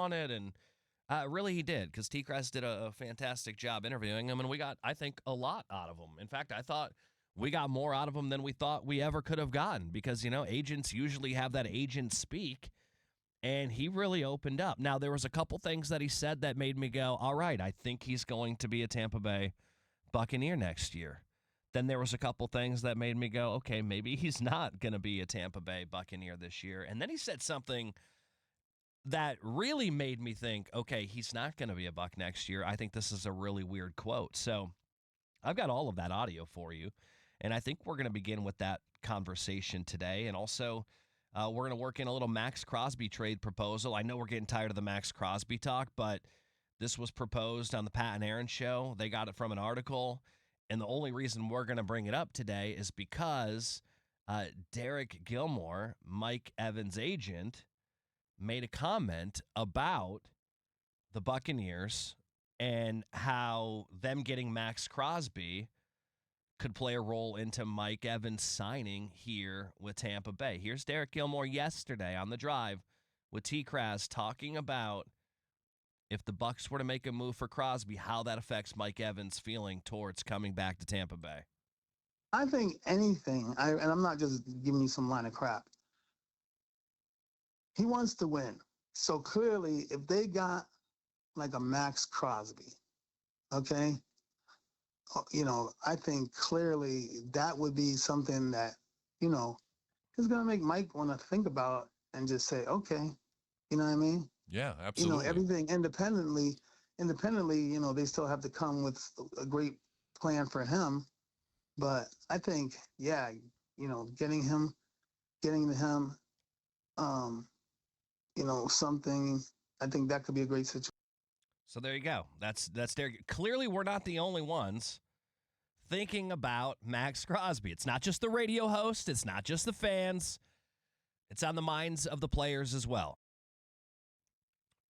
on it, and really he did, because T-Crest did a fantastic job interviewing him, and we got, I think, a lot out of him. In fact, I thought we got more out of him than we thought we ever could have gotten, because, agents usually have that agent speak, and he really opened up. Now, there was a couple things that he said that made me go, all right, I think he's going to be a Tampa Bay Buccaneer next year. Then there was a couple things that made me go, okay, maybe he's not going to be a Tampa Bay Buccaneer this year. And then he said something that really made me think, okay, he's not going to be a Buck next year. I think this is a really weird quote. So I've got all of that audio for you, and I think we're going to begin with that conversation today. And also, we're going to work in a little Max Crosby trade proposal. I know we're getting tired of the Max Crosby talk, but this was proposed on the Pat and Aaron show. They got it from an article. And the only reason we're going to bring it up today is because Deryk Gilmore, Mike Evans' agent, made a comment about the Buccaneers and how them getting Max Crosby could play a role into Mike Evans signing here with Tampa Bay. Here's Deryk Gilmore yesterday on the drive with T-Craz talking about if the Bucs were to make a move for Crosby, how that affects Mike Evans' feeling towards coming back to Tampa Bay. I think anything, and I'm not just giving you some line of crap. He wants to win. So clearly, if they got like a Max Crosby, okay, I think clearly that would be something that, is going to make Mike want to think about and just say, okay, you know what I mean? Yeah, absolutely. Everything independently, they still have to come with a great plan for him. But I think, getting to him, something, I think that could be a great situation. So there you go. That's Deryk. Clearly, we're not the only ones thinking about Max Crosby. It's not just the radio host. It's not just the fans. It's on the minds of the players as well.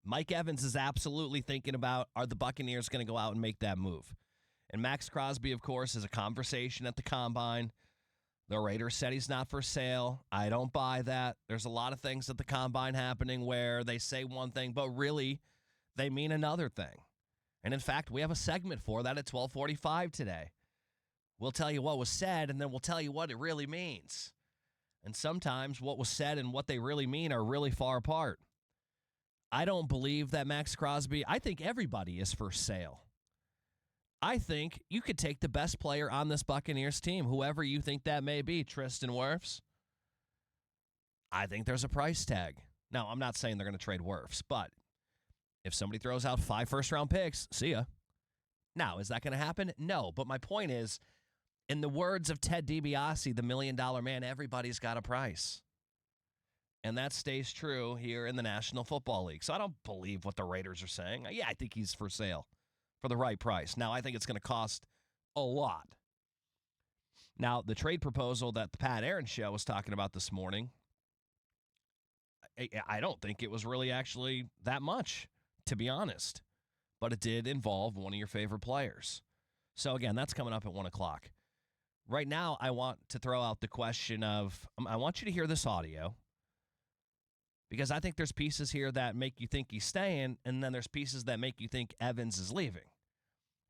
Mike Evans is absolutely thinking about, are the Buccaneers going to go out and make that move? And Max Crosby, of course, is a conversation at the Combine. The Raiders said he's not for sale. I don't buy that. There's a lot of things at the Combine happening where they say one thing, but really they mean another thing. And in fact, we have a segment for that at 12:45 today. We'll tell you what was said, and then we'll tell you what it really means. And sometimes what was said and what they really mean are really far apart. I don't believe that Max Crosby, I think everybody is for sale. I think you could take the best player on this Buccaneers team, whoever you think that may be, Tristan Wirfs. I think there's a price tag. Now, I'm not saying they're going to trade Wirfs, but if somebody throws out 5 first-round picks, see ya. Now, is that going to happen? No, but my point is, in the words of Ted DiBiase, the $1 Million Man, everybody's got a price. And that stays true here in the National Football League. So I don't believe what the Raiders are saying. Yeah, I think he's for sale for the right price. Now, I think it's going to cost a lot. Now, the trade proposal that the Pat Aaron show was talking about this morning, I don't think it was really actually that much, to be honest. But it did involve one of your favorite players. So, again, that's coming up at 1 o'clock. Right now, I want to throw out the question of, I want you to hear this audio, because I think there's pieces here that make you think he's staying, and then there's pieces that make you think Evans is leaving.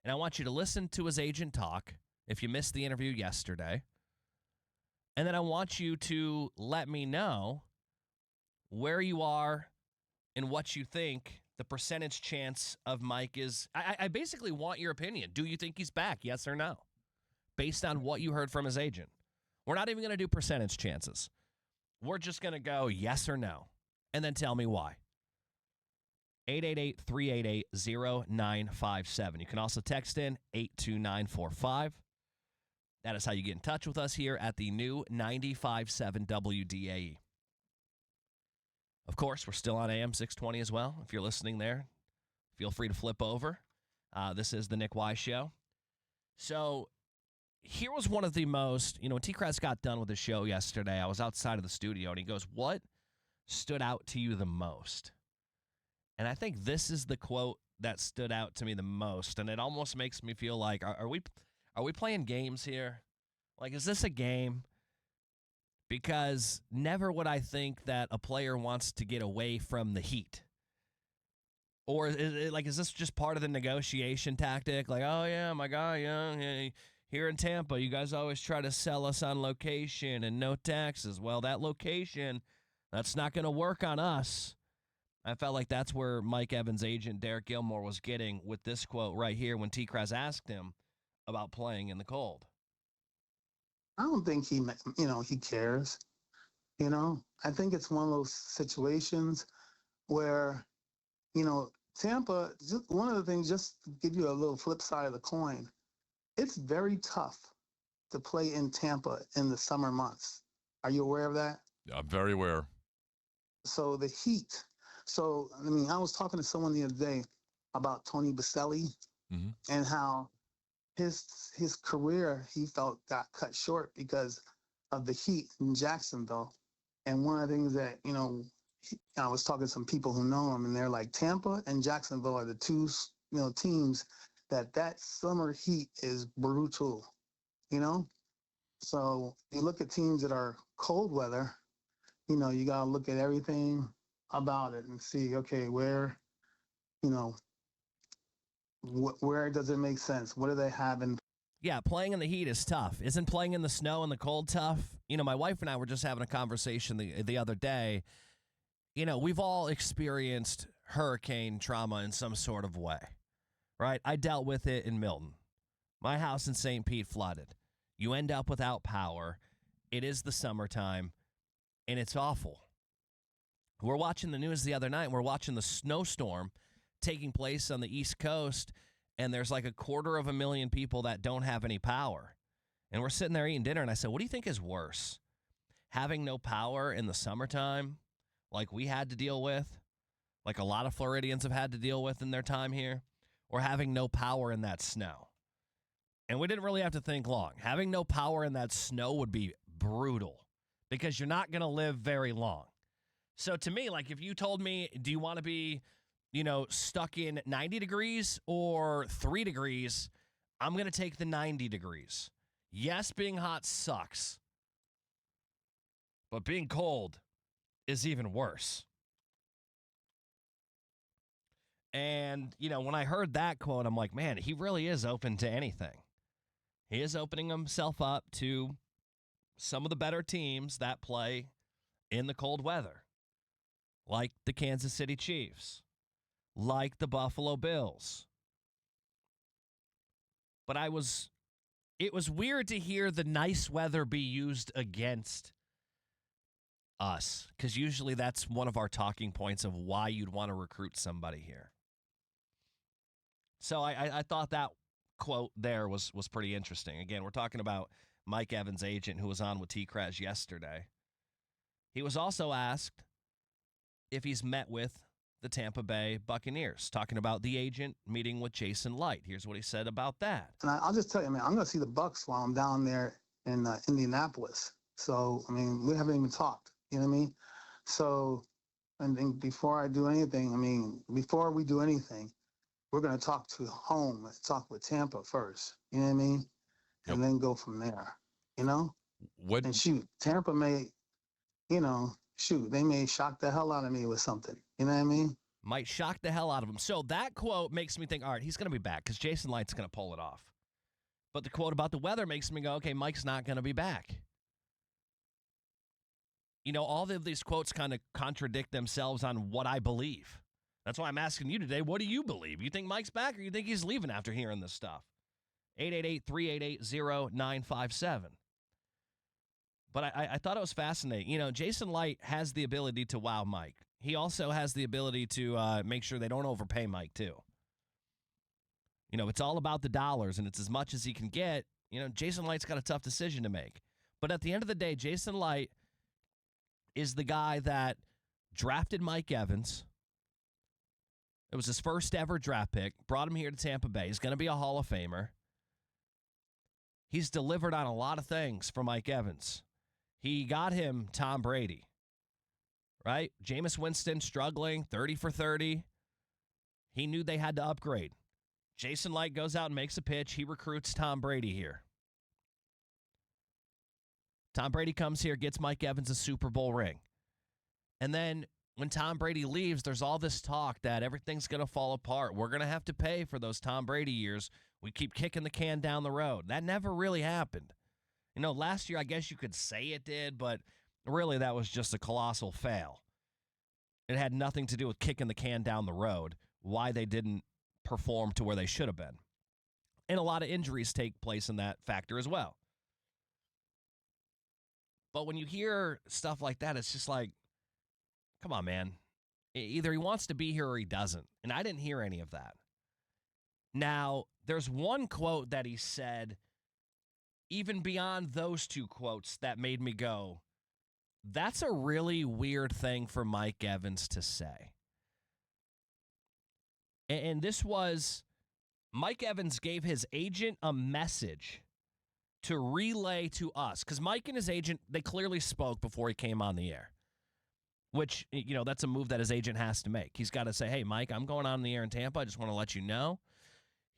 And I want you to listen to his agent talk if you missed the interview yesterday. And then I want you to let me know where you are and what you think the percentage chance of Mike is. I basically want your opinion. Do you think he's back, yes or no? Based on what you heard from his agent. We're not even going to do percentage chances. We're just going to go yes or no. And then tell me why. 888-388-0957. You can also text in 82945. That is how you get in touch with us here at the new 95.7 WDAE. Of course, we're still on AM 620 as well. If you're listening there, feel free to flip over. This is the Nick Wize Show. So here was one of the most, when T-Crest got done with the show yesterday, I was outside of the studio, and he goes, what stood out to you the most? And I think this is the quote that stood out to me the most, and it almost makes me feel like, are we playing games here? Like, is this a game? Because never would I think that a player wants to get away from the heat. Or is this just part of the negotiation tactic? Like, oh, yeah, my guy, yeah, here in Tampa, you guys always try to sell us on location and no taxes. Well, that location, that's not going to work on us. I felt like that's where Mike Evans' agent, Deryk Gilmore, was getting with this quote right here when T-Craz asked him about playing in the cold. I don't think he cares. I think it's one of those situations where, Tampa, one of the things, just to give you a little flip side of the coin, it's very tough to play in Tampa in the summer months. Are you aware of that? I'm very aware. So the heat. So, I was talking to someone the other day about Tony Baselli and how his career, he felt, got cut short because of the heat in Jacksonville. And one of the things that, I was talking to some people who know him, and they're like, Tampa and Jacksonville are the two, teams that summer heat is brutal, So you look at teams that are cold weather, you got to look at everything about it and see, okay, where, where does it make sense? What do they have in? Yeah, playing in the heat is tough. Isn't playing in the snow and the cold tough? My wife and I were just having a conversation the other day. We've all experienced hurricane trauma in some sort of way, right? I dealt with it in Milton. My house in St. Pete flooded. You end up without power. It is the summertime, and it's awful. We're watching the news the other night. We're watching the snowstorm taking place on the East Coast, and there's like 250,000 people that don't have any power. And we're sitting there eating dinner, and I said, what do you think is worse? Having no power in the summertime, like we had to deal with, like a lot of Floridians have had to deal with in their time here, or having no power in that snow? And we didn't really have to think long. Having no power in that snow would be brutal because you're not going to live very long. So to me, like if you told me, do you want to be, stuck in 90 degrees or 3 degrees, I'm going to take the 90 degrees. Yes, being hot sucks, but being cold is even worse. And, when I heard that quote, I'm like, man, he really is open to anything. He is opening himself up to some of the better teams that play in the cold weather, like the Kansas City Chiefs, like the Buffalo Bills. But it was weird to hear the nice weather be used against us, because usually that's one of our talking points of why you'd want to recruit somebody here. So I thought that quote there was pretty interesting. Again, we're talking about Mike Evans' agent who was on with T-Craz yesterday. He was also asked if he's met with the Tampa Bay Buccaneers, talking about the agent meeting with Jason Light. Here's what he said about that. And I'll just tell you, man, I'm going to see the Bucs while I'm down there in Indianapolis. So, we haven't even talked, you know what I mean? So, and then before before we do anything, we're going to talk to home. Let's talk with Tampa first, you know what I mean? Yep. And then go from there, What? And shoot, Tampa may, they may shock the hell out of me with something, you know what I mean? Might shock the hell out of him. So that quote makes me think, all right, he's going to be back because Jason Light's going to pull it off. But the quote about the weather makes me go, okay, Mike's not going to be back. All of these quotes kind of contradict themselves on what I believe. That's why I'm asking you today, what do you believe? You think Mike's back or you think he's leaving after hearing this stuff? 888-388-0957. But I thought it was fascinating. Jason Light has the ability to wow Mike. He also has the ability to make sure they don't overpay Mike, too. It's all about the dollars, and it's as much as he can get. Jason Light's got a tough decision to make. But at the end of the day, Jason Light is the guy that drafted Mike Evans. It was his first ever draft pick, brought him here to Tampa Bay. He's going to be a Hall of Famer. He's delivered on a lot of things for Mike Evans. He got him Tom Brady, right? Jameis Winston struggling, 30 for 30. He knew they had to upgrade. Jason Light goes out and makes a pitch. He recruits Tom Brady here. Tom Brady comes here, gets Mike Evans a Super Bowl ring. And then when Tom Brady leaves, there's all this talk that everything's going to fall apart. We're going to have to pay for those Tom Brady years. We keep kicking the can down the road. That never really happened. Last year, I guess you could say it did, but really that was just a colossal fail. It had nothing to do with kicking the can down the road, why they didn't perform to where they should have been. And a lot of injuries take place in that factor as well. But when you hear stuff like that, it's just like, come on, man. Either he wants to be here or he doesn't. And I didn't hear any of that. Now, there's one quote that he said, even beyond those two quotes, that made me go, that's a really weird thing for Mike Evans to say. And this was, Mike Evans gave his agent a message to relay to us. Because Mike and his agent, they clearly spoke before he came on the air. Which, that's a move that his agent has to make. He's got to say, hey, Mike, I'm going on the air in Tampa. I just want to let you know.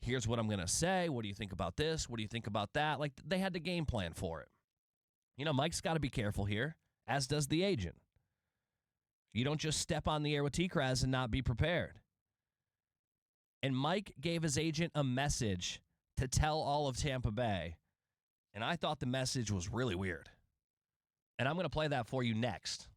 Here's what I'm going to say. What do you think about this? What do you think about that? Like, they had the game plan for it. Mike's got to be careful here, as does the agent. You don't just step on the air with T-Kraz and not be prepared. And Mike gave his agent a message to tell all of Tampa Bay, and I thought the message was really weird. And I'm going to play that for you next.